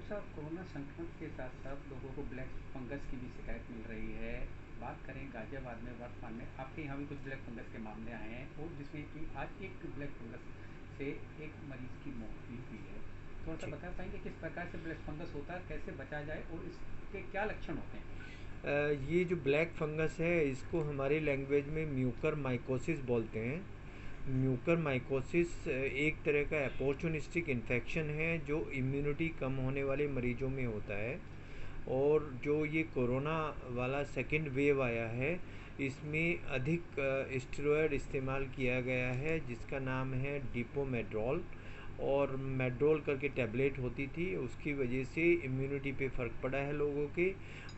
साहब, कोरोना संक्रमण के साथ साथ लोगों को ब्लैक फंगस की भी शिकायत मिल रही है। बात करें गाजियाबाद में वर्तमान में आपके यहाँ भी कुछ ब्लैक फंगस के मामले आए हैं और जिसमें कि आज एक ब्लैक फंगस से एक मरीज की मौत भी हुई है। थोड़ा सा जी। बता पाएंगे किस प्रकार से ब्लैक फंगस होता है, कैसे बचा जाए और इसके क्या लक्षण होते हैं? ये जो ब्लैक फंगस है इसको हमारी लैंग्वेज में म्यूकर माइकोसिस बोलते हैं। म्यूकर माइकोसिस एक तरह का अपॉर्चुनिस्टिक इन्फेक्शन है जो इम्यूनिटी कम होने वाले मरीजों में होता है। और जो ये कोरोना वाला सेकेंड वेव आया है इसमें अधिक स्टेरॉयड इस्तेमाल किया गया है जिसका नाम है डिपोमेड्रोल। और मेड्रोल करके टैबलेट होती थी, उसकी वजह से इम्यूनिटी पे फ़र्क पड़ा है लोगों के।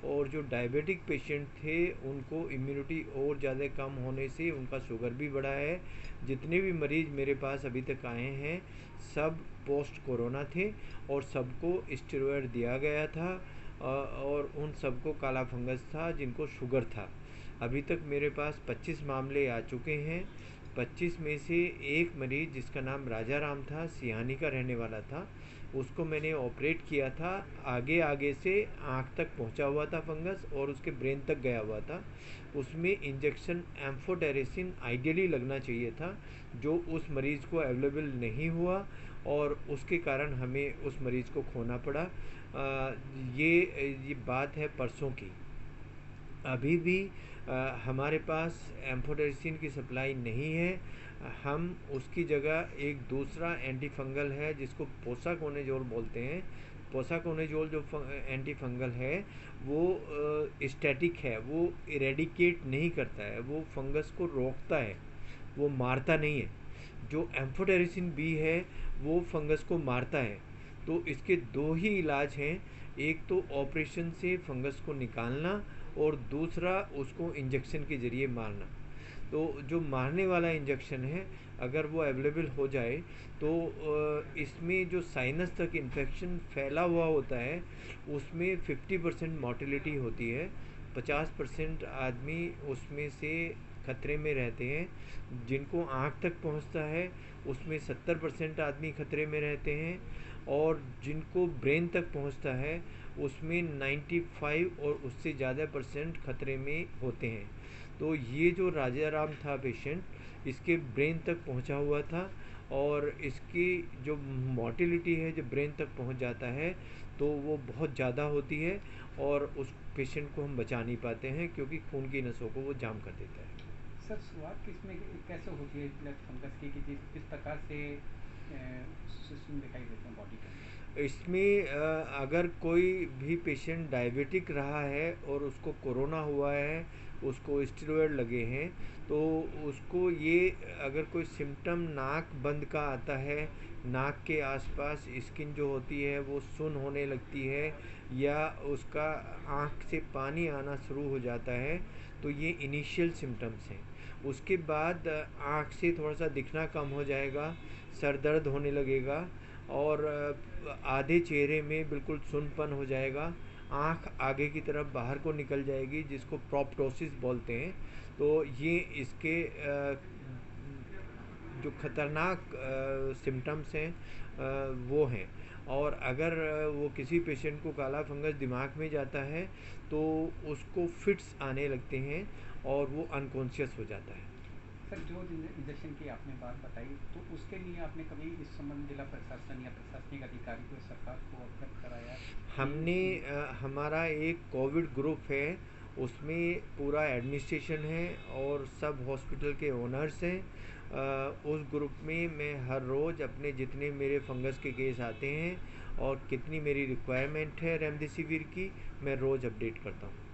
और जो डायबिटिक पेशेंट थे उनको इम्यूनिटी और ज़्यादा कम होने से उनका शुगर भी बढ़ा है। जितने भी मरीज़ मेरे पास अभी तक आए हैं सब पोस्ट कोरोना थे और सबको स्टेरॉयड दिया गया था। और उन सबको काला फंगस था जिनको शुगर था। अभी तक मेरे पास 25 मामले आ चुके हैं। 25 में से एक मरीज़ जिसका नाम राजा राम था, सिहानी का रहने वाला था, उसको मैंने ऑपरेट किया था। आगे आगे से आँख तक पहुंचा हुआ था फंगस और उसके ब्रेन तक गया हुआ था। उसमें इंजेक्शन एम्फोटेरेसिन आइडियली लगना चाहिए था जो उस मरीज़ को अवेलेबल नहीं हुआ और उसके कारण हमें उस मरीज़ को खोना पड़ा। ये बात है परसों की। अभी भी हमारे पास एम्फोटेरिसिन की सप्लाई नहीं है। हम उसकी जगह एक दूसरा एंटी फंगल है जिसको पोसाकोनेजोल बोलते हैं। पोसाकोनेजोल जो एंटी फंगल है वो स्टैटिक है, वो इरेडिकेट नहीं करता है, वो फंगस को रोकता है, वो मारता नहीं है। जो एम्फोटेरिसिन बी है वो फंगस को मारता है। तो इसके दो ही इलाज हैं, एक तो ऑपरेशन से फंगस को निकालना और दूसरा उसको इंजेक्शन के ज़रिए मारना। तो जो मारने वाला इंजेक्शन है अगर वो अवेलेबल हो जाए तो इसमें जो साइनस तक इन्फेक्शन फैला हुआ होता है उसमें 50% मोर्टेलिटी होती है। 50% आदमी उसमें से खतरे में रहते हैं। जिनको आँख तक पहुंचता है उसमें 70% आदमी खतरे में रहते हैं और जिनको ब्रेन तक पहुंचता है उसमें 95 और उससे ज़्यादा परसेंट खतरे में होते हैं। तो ये जो राजा राम था पेशेंट, इसके ब्रेन तक पहुंचा हुआ था और इसकी जो मोर्टेलिटी है जब ब्रेन तक पहुंच जाता है तो वो बहुत ज़्यादा होती है और उस पेशेंट को हम बचा नहीं पाते हैं क्योंकि खून की नसों को वो जाम कर देता है। सर, शुरुआत किसमें कैसे होती है ब्लैक फंगस की कि जिस किस प्रकार से सिस्टम दिखाई देते हैं बॉडी के अंदर? इसमें अगर कोई भी पेशेंट डायबिटिक रहा है और उसको कोरोना हुआ है, उसको स्टेरॉयड लगे हैं, तो उसको ये अगर कोई सिम्टम नाक बंद का आता है, नाक के आसपास स्किन जो होती है वो सुन्न होने लगती है या उसका आँख से पानी आना शुरू हो जाता है, तो ये इनिशियल सिम्टम्स हैं। उसके बाद आँख से थोड़ा सा दिखना कम हो जाएगा, सर दर्द होने लगेगा और आधे चेहरे में बिल्कुल सुन्नपन हो जाएगा, आँख आगे की तरफ बाहर को निकल जाएगी जिसको प्रोप्टोसिस बोलते हैं। तो ये इसके जो खतरनाक सिम्टम्स हैं वो हैं। और अगर वो किसी पेशेंट को काला फंगस दिमाग में जाता है तो उसको फिट्स आने लगते हैं और वो अनकॉन्शियस हो जाता है। सर, जो इंजेक्शन की आपने बात बताई तो उसके लिए आपने कभी इस संबंध जिला प्रशासन या प्रशासनिक अधिकारी को सरकार को अवगत कराया कि हमने हमारा एक कोविड ग्रुप है, उसमें पूरा एडमिनिस्ट्रेशन है और सब हॉस्पिटल के ओनर्स हैं। उस ग्रुप में मैं हर रोज़ अपने जितने मेरे फंगस के केस आते हैं और कितनी मेरी रिक्वायरमेंट है रेमडेसिविर की, मैं रोज़ अपडेट करता हूँ।